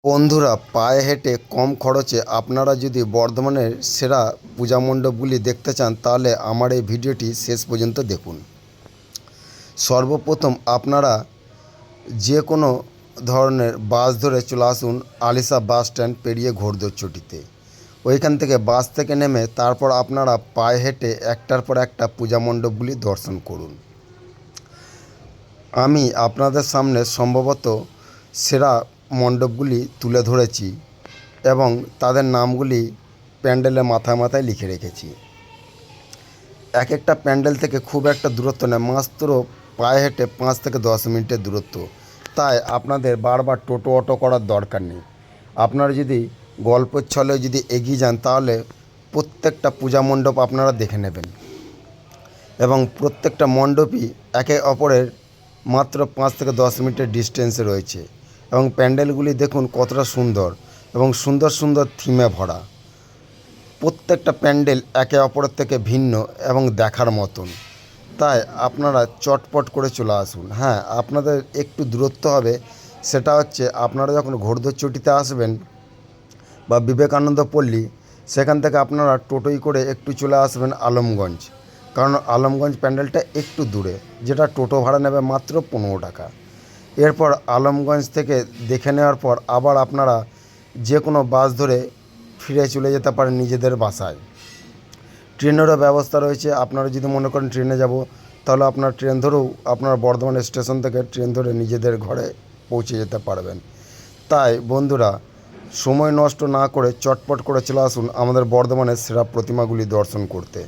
বন্ধুরা, পায়ে হেঁটে কম খরচে আপনারা যদি বর্ধমানের সেরা পূজা মণ্ডপগুলি দেখতে চান তাহলে আমার এই ভিডিওটি শেষ পর্যন্ত দেখুন। সর্বপ্রথম আপনারা যে কোনো ধরনের বাস ধরে চলে আসুন আলিশা বাস স্ট্যান্ড পেরিয়ে ঘোড়দৌড়চটিতে। ওইখান থেকে বাস থেকে নেমে তারপর আপনারা পায়ে হেঁটে একটার পর একটা পূজা মণ্ডপগুলি দর্শন করুন। আমি আপনাদের সামনে সম্ভবত সেরা মণ্ডপগুলি তুলে ধরেছি এবং তাদের নামগুলি প্যান্ডেলের মাথায় মাথায় লিখে রেখেছি। এক একটা প্যান্ডেল থেকে খুব একটা দূরত্ব নয়, মাত্র পায়ে হেঁটে 5 থেকে 10 মিনিটের দূরত্ব। তাই আপনাদের বারবার টোটো অটো করার দরকার নেই। আপনারা যদি গল্পের ছলে যদি এগিয়ে যান তাহলে প্রত্যেকটা পূজা মণ্ডপ আপনারা দেখে নেবেন এবং প্রত্যেকটা মণ্ডপই একে অপরের মাত্র 5 থেকে 10 মিনিটের ডিস্টেন্সে রয়েছে এবং প্যান্ডেলগুলি দেখুন কতটা সুন্দর এবং সুন্দর সুন্দর থিমে ভরা। প্রত্যেকটা প্যান্ডেল একে অপরের থেকে ভিন্ন এবং দেখার মতন। তাই আপনারা চটপট করে চলে আসুন। হ্যাঁ, আপনাদের একটু দূরত্ব হবে, সেটা হচ্ছে আপনারা যখন ঘোড়দৌড়চটিতে আসবেন বা বিবেকানন্দ পল্লী, সেখান থেকে আপনারা টোটোই করে একটু চলে আসবেন আলমগঞ্জ, কারণ আলমগঞ্জ প্যান্ডেলটা একটু দূরে, যেটা টোটো ভাড়া নেবে মাত্র 15 টাকা। এরপর আলমগঞ্জ থেকে দেখে নেওয়ার পর আবার আপনারা যে কোনো বাস ধরে ফিরে চলে যেতে পারেন নিজেদের বাসায়। ট্রেনেরও ব্যবস্থা রয়েছে, আপনারা যদি মনে করেন ট্রেনে যাব তাহলে আপনার ট্রেন ধরেও আপনারা বর্ধমান স্টেশন থেকে ট্রেন ধরে নিজেদের ঘরে পৌঁছে যেতে পারবেন। তাই বন্ধুরা, সময় নষ্ট না করে চটপট করে চলে আসুন আমাদের বর্ধমানের সেরা প্রতিমাগুলি দর্শন করতে।